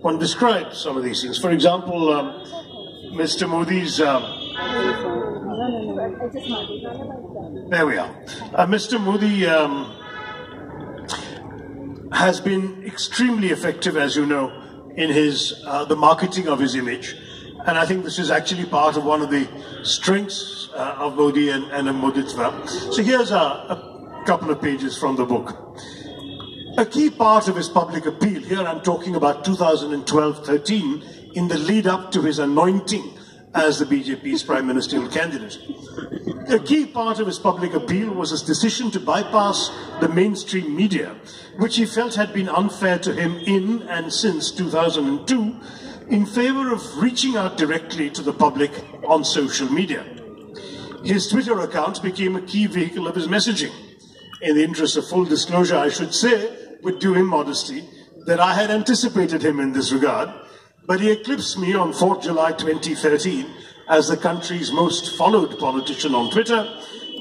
one describes some of these things. For example, Mr. Modi's... there we are. Mr. Modi has been extremely effective, as you know, in the marketing of his image. And I think this is actually part of one of the strengths of Modi and of Moditva. So here's a couple of pages from the book. A key part of his public appeal, here I'm talking about 2012-13, in the lead up to his anointing as the BJP's prime ministerial candidate. A key part of his public appeal was his decision to bypass the mainstream media, which he felt had been unfair to him in and since 2002, in favor of reaching out directly to the public on social media. His Twitter account became a key vehicle of his messaging. In the interest of full disclosure, I should say, with due immodesty, that I had anticipated him in this regard, but he eclipsed me on 4th July 2013 as the country's most followed politician on Twitter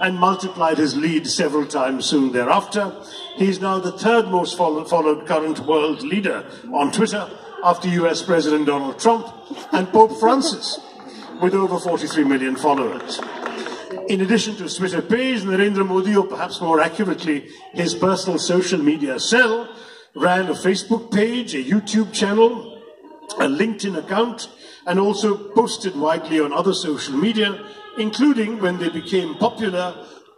and multiplied his lead several times soon thereafter. He is now the third most followed current world leader on Twitter after US President Donald Trump and Pope Francis, with over 43 million followers. In addition to his Twitter page, Narendra Modi, or perhaps more accurately, his personal social media cell, ran a Facebook page, a YouTube channel, a LinkedIn account, and also posted widely on other social media, including, when they became popular,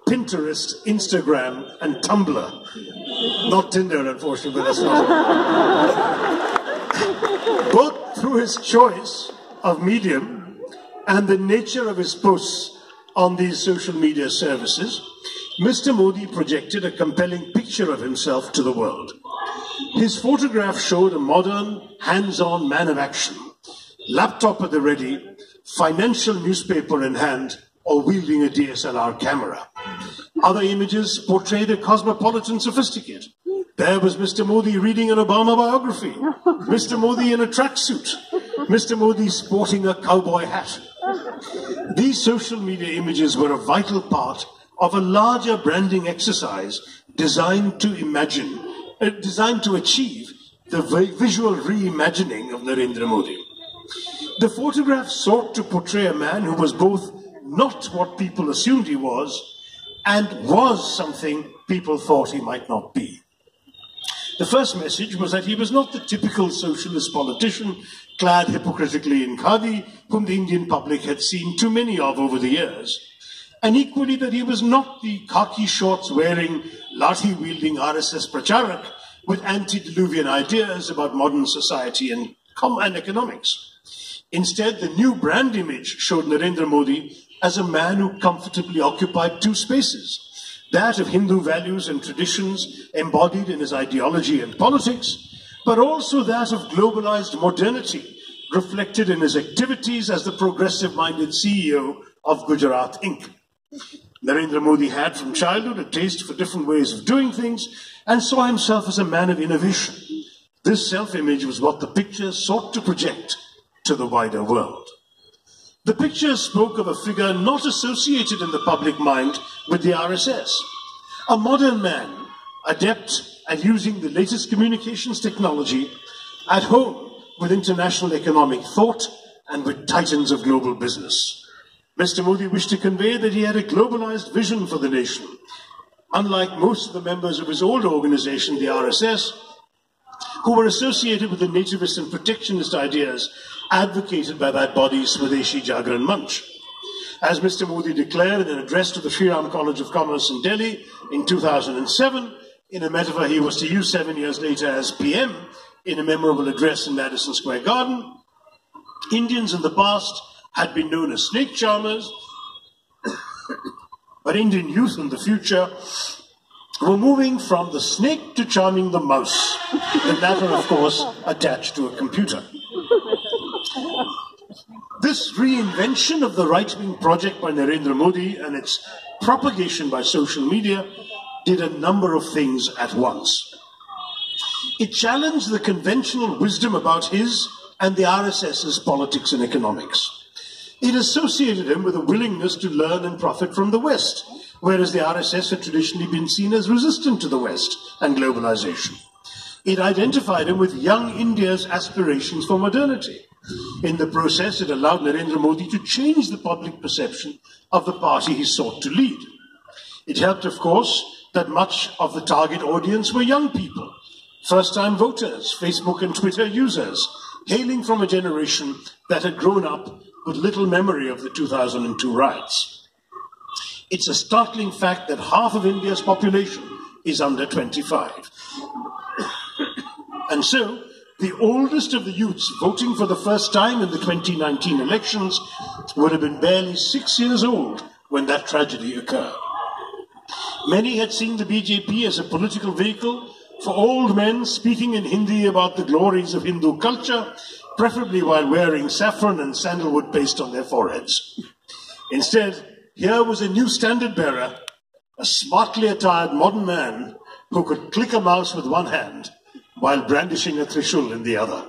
Pinterest, Instagram, and Tumblr. Not Tinder, unfortunately, but that's not it. Both through his choice of medium and the nature of his posts on these social media services, Mr. Modi projected a compelling picture of himself to the world. His photograph showed a modern, hands-on man of action, laptop at the ready, financial newspaper in hand, or wielding a DSLR camera. Other images portrayed a cosmopolitan sophisticate. There was Mr. Modi reading an Obama biography, Mr. Modi in a tracksuit, Mr. Modi sporting a cowboy hat. These social media images were a vital part of a larger branding exercise designed to achieve the visual reimagining of Narendra Modi. The photograph sought to portray a man who was both not what people assumed he was and was something people thought he might not be. The first message was that he was not the typical socialist politician clad hypocritically in khadi, whom the Indian public had seen too many of over the years, and equally that he was not the khaki shorts-wearing, lathi-wielding RSS pracharak with antediluvian ideas about modern society and economics. Instead, the new brand image showed Narendra Modi as a man who comfortably occupied two spaces, that of Hindu values and traditions embodied in his ideology and politics, but also that of globalized modernity, reflected in his activities as the progressive-minded CEO of Gujarat Inc. Narendra Modi had from childhood a taste for different ways of doing things and saw himself as a man of innovation. This self-image was what the picture sought to project to the wider world. The picture spoke of a figure not associated in the public mind with the RSS, a modern man, adept at using the latest communications technology, at home with international economic thought and with titans of global business. Mr. Modi wished to convey that he had a globalized vision for the nation. Unlike most of the members of his old organization, the RSS, who were associated with the nativist and protectionist ideas advocated by that body's Swadeshi Jagran Manch. As Mr. Modi declared in an address to the Sri Ram College of Commerce in Delhi in 2007, in a metaphor he was to use 7 years later as PM, in a memorable address in Madison Square Garden, Indians in the past had been known as snake charmers, but Indian youth in the future were moving from the snake to charming the mouse, the latter, of course, attached to a computer. This reinvention of the right-wing project by Narendra Modi and its propagation by social media did a number of things at once. It challenged the conventional wisdom about his and the RSS's politics and economics. It associated him with a willingness to learn and profit from the West, whereas the RSS had traditionally been seen as resistant to the West and globalization. It identified him with young India's aspirations for modernity. In the process, it allowed Narendra Modi to change the public perception of the party he sought to lead. It helped, of course, that much of the target audience were young people, first-time voters, Facebook and Twitter users, hailing from a generation that had grown up with little memory of the 2002 riots. It's a startling fact that half of India's population is under 25. And so, the oldest of the youths voting for the first time in the 2019 elections would have been barely 6 years old when that tragedy occurred. Many had seen the BJP as a political vehicle for old men speaking in Hindi about the glories of Hindu culture, preferably while wearing saffron and sandalwood paste on their foreheads. Instead, here was a new standard bearer, a smartly attired modern man who could click a mouse with one hand while brandishing a trishul in the other.